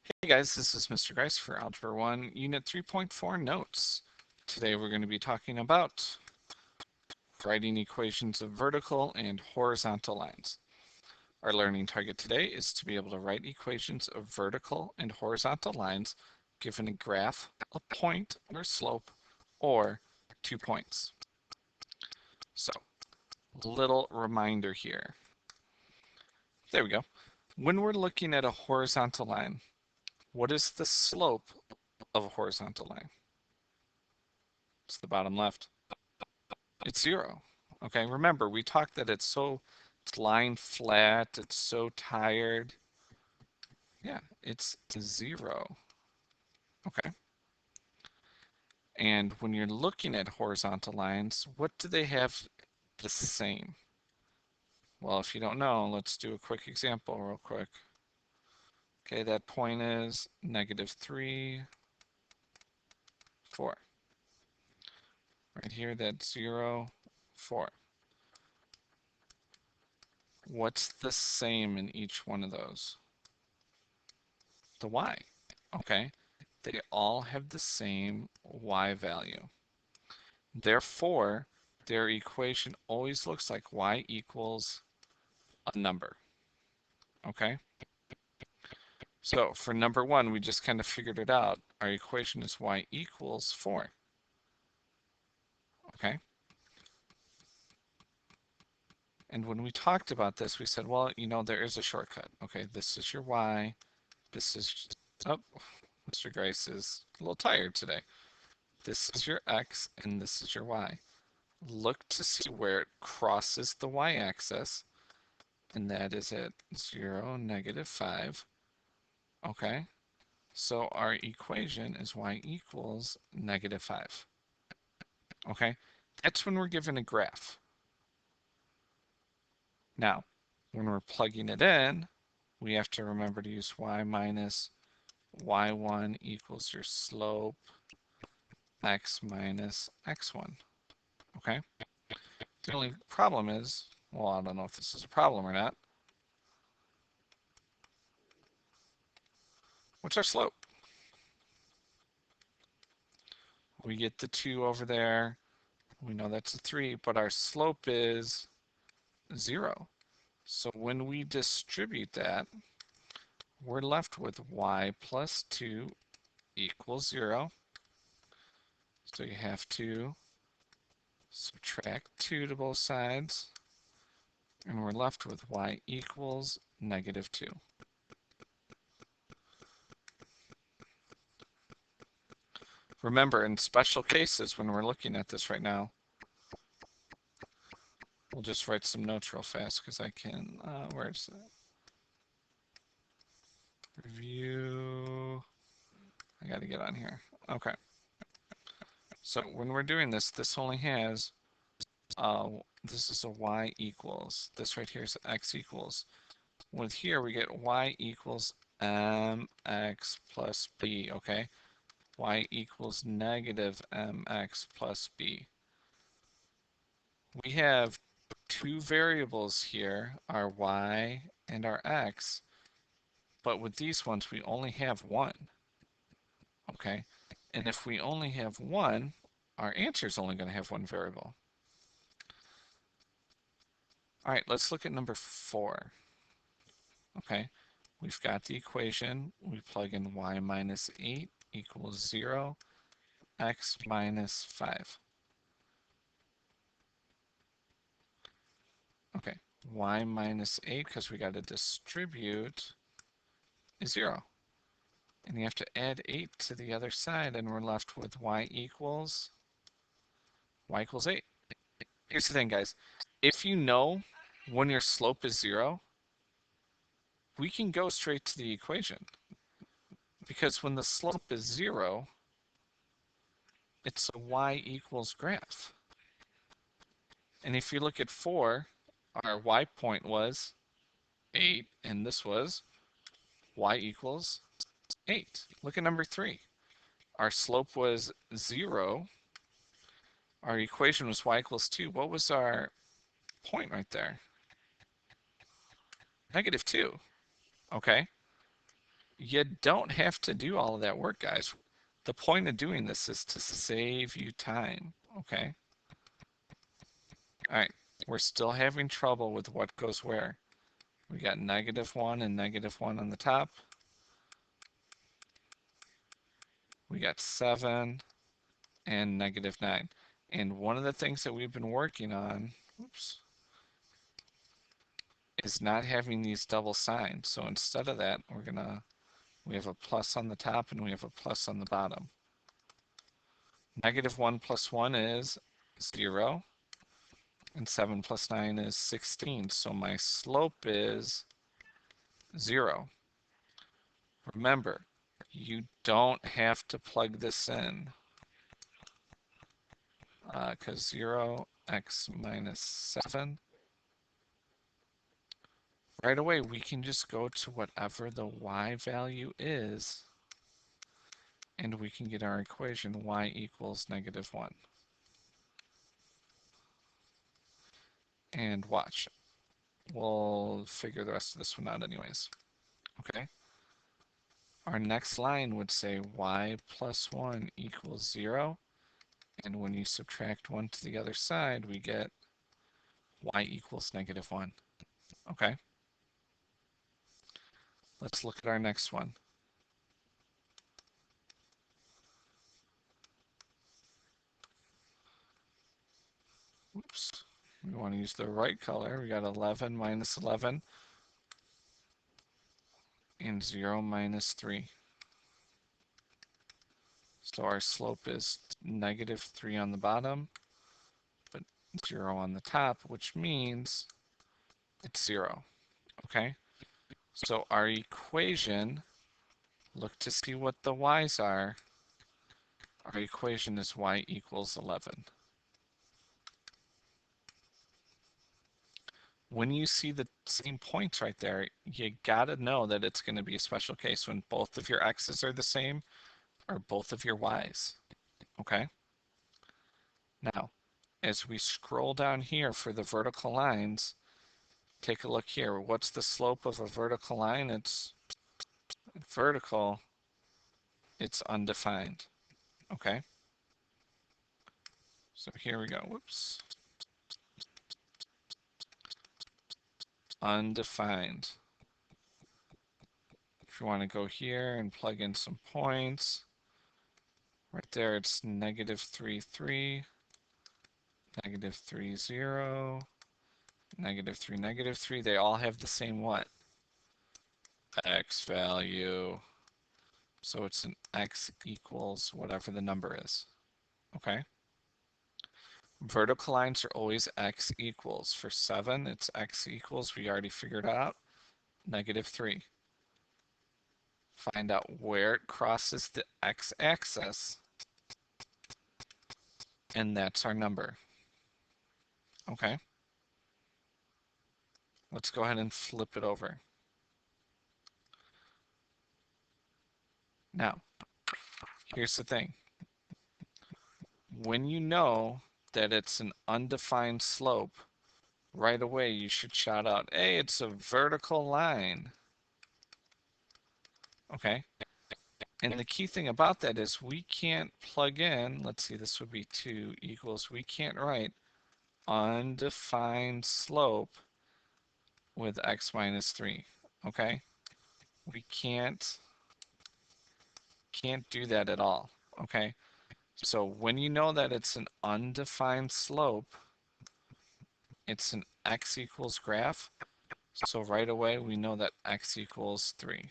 Hey guys, this is Mr. Grice for Algebra 1, Unit 3.4 Notes. Today we're going to be talking about writing equations of vertical and horizontal lines. Our learning target today is to be able to write equations of vertical and horizontal lines given a graph, a point or slope, or 2 points. So, little reminder here. There we go. When we're looking at a horizontal line, what is the slope of a horizontal line? It's the bottom left. It's 0. Okay, remember we talked that it's lying flat, it's so tired. Yeah, it's 0. Okay. And when you're looking at horizontal lines, what do they have the same? Well, if you don't know, let's do a quick example real quick. Okay, that point is -3, 4. Right here, that's 0, 4. What's the same in each one of those? The y. Okay, they all have the same y value. Therefore, their equation always looks like y equals a number. Okay? So for number 1, we just kind of figured it out. Our equation is y equals 4. Okay? And when we talked about this, we said, well, you know, there is a shortcut. Okay, this is your y. This is, oh, Mr. Grice is a little tired today. This is your x, and this is your y. Look to see where it crosses the y-axis, and that is at 0, -5. Okay, so our equation is y equals -5. Okay, that's when we're given a graph. Now, when we're plugging it in, we have to remember to use y minus y1 equals your slope, x minus x1. Okay, the only problem is, well, I don't know if this is a problem or not. What's our slope? We get the 2 over there. We know that's a 3, but our slope is 0. So when we distribute that, we're left with y plus 2 equals 0. So you have to subtract 2 to both sides, and we're left with y equals -2. Remember, in special cases, when we're looking at this right now, we'll just write some notes real fast because I can, where's that? Review. I got to get on here. Okay. So when we're doing this, this only has, this is a y equals. This right here is x equals. With here, we get y equals mx plus b, okay? Y equals -mx plus b. We have two variables here, our y and our x, but with these ones, we only have one, okay? And if we only have one, our answer is only going to have one variable. All right, let's look at number 4. Okay, we've got the equation. We plug in y minus 8 equals 0, x minus 5. Okay, y minus 8, because we got to distribute, is 0. And you have to add 8 to the other side, and we're left with y equals 8. Here's the thing, guys. If you know when your slope is 0, we can go straight to the equation. Because when the slope is 0, it's a y equals graph. And if you look at 4, our y point was 8, and this was y equals 8. Look at number 3. Our slope was 0. Our equation was y equals 2. What was our point right there? -2. Okay. You don't have to do all of that work, guys. The point of doing this is to save you time, okay? All right, we're still having trouble with what goes where. We got -1 and -1 on the top. We got 7 and -9. And one of the things that we've been working on, oops, is not having these double signs. So instead of that, we have a plus on the top and we have a plus on the bottom. -1 plus 1 is 0, and 7 plus 9 is 16. So my slope is 0. Remember, you don't have to plug this in, because 0, x minus 7, right away we can just go to whatever the y value is, and we can get our equation y equals -1. And watch, we'll figure the rest of this one out anyways. Okay, our next line would say y plus 1 equals 0, and when you subtract 1 to the other side, we get y equals -1. Okay, let's look at our next one. Oops, we want to use the right color. We got 11 minus 11 and 0 minus 3. So our slope is -3 on the bottom, but 0 on the top, which means it's 0. Okay, so our equation, look to see what the y's are. Our equation is y equals 11. When you see the same points right there, you gotta know that it's going to be a special case when both of your x's are the same or both of your y's. Okay? Now, as we scroll down here for the vertical lines, take a look here. What's the slope of a vertical line? It's vertical, it's undefined. Okay? So here we go. Whoops. Undefined. If you want to go here and plug in some points, right there it's -3, 3, -3, 0, -3, -3. They all have the same what? X value. So it's an x equals whatever the number is. Okay? Vertical lines are always x equals. For 7, it's x equals, we already figured out, -3. Find out where it crosses the x-axis, and that's our number. Okay? Let's go ahead and flip it over. Now, here's the thing. When you know that it's an undefined slope, right away you should shout out, hey, it's a vertical line. Okay? And the key thing about that is we can't plug in, let's see, this would be 2 equals, we can't write undefined slope with x minus 3. Okay? We can't do that at all. Okay? So when you know that it's an undefined slope, it's an x equals graph. So right away we know that x equals 3.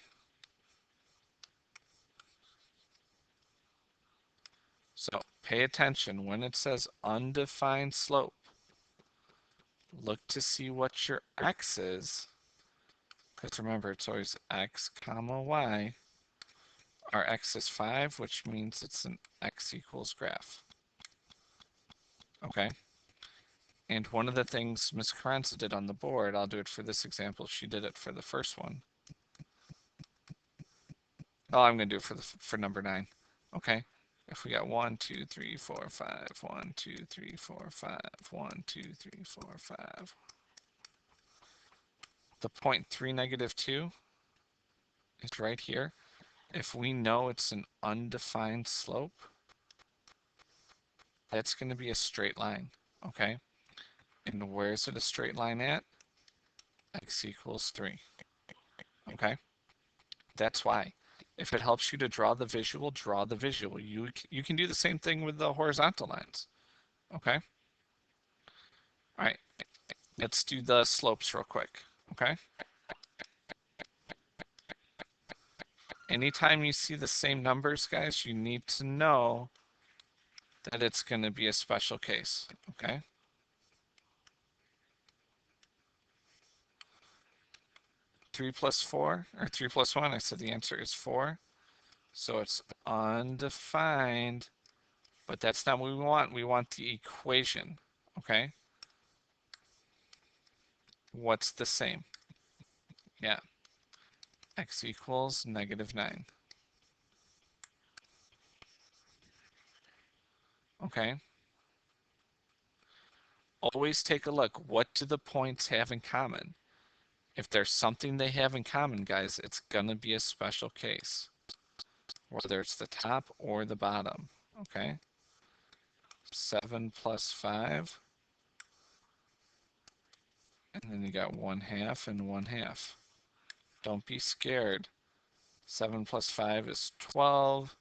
So pay attention when it says undefined slope. Look to see what your x is, because remember it's always x comma y. Our x is 5, which means it's an x equals graph. Okay? And one of the things Ms. Carranza did on the board, I'll do it for this example, she did it for the first one. Oh, I'm going to do it for number 9. Okay? If we got 1, 2, 3, 4, 5, 1, 2, 3, 4, 5, 1, 2, 3, 4, 5. The point 3, -2 is right here. if we know it's an undefined slope, that's going to be a straight line, okay? And where is it a straight line at? X equals 3, okay? That's why. If it helps you to draw the visual, draw the visual. You can do the same thing with the horizontal lines, okay? All right, let's do the slopes real quick, okay? Anytime you see the same numbers, guys, you need to know that it's going to be a special case, okay? 3 plus 4, or 3 plus 1, I said the answer is 4. So it's undefined, but that's not what we want. We want the equation, okay? What's the same? Yeah, x equals -9, okay? Always take a look. What do the points have in common? If there's something they have in common, guys, it's gonna be a special case, whether it's the top or the bottom, okay? 7 plus 5, and then you got 1/2 and 1/2. Don't be scared. 7 plus 5 is 12,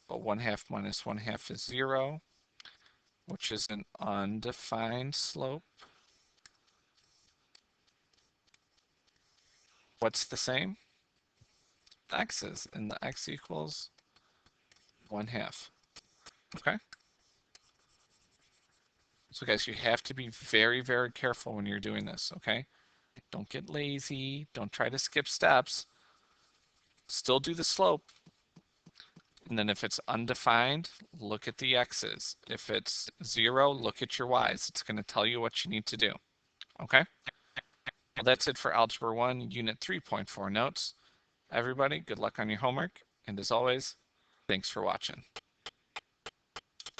but 1/2 minus 1/2 is 0, which is an undefined slope. What's the same? X's, and the x equals 1/2, okay? So guys, you have to be very, very careful when you're doing this, okay? Don't get lazy, don't try to skip steps. Still do the slope, and then if it's undefined, look at the x's. If it's 0, look at your y's. It's going to tell you what you need to do, okay? Well, that's it for Algebra 1, Unit 3.4 notes. Everybody, good luck on your homework, and as always, thanks for watching.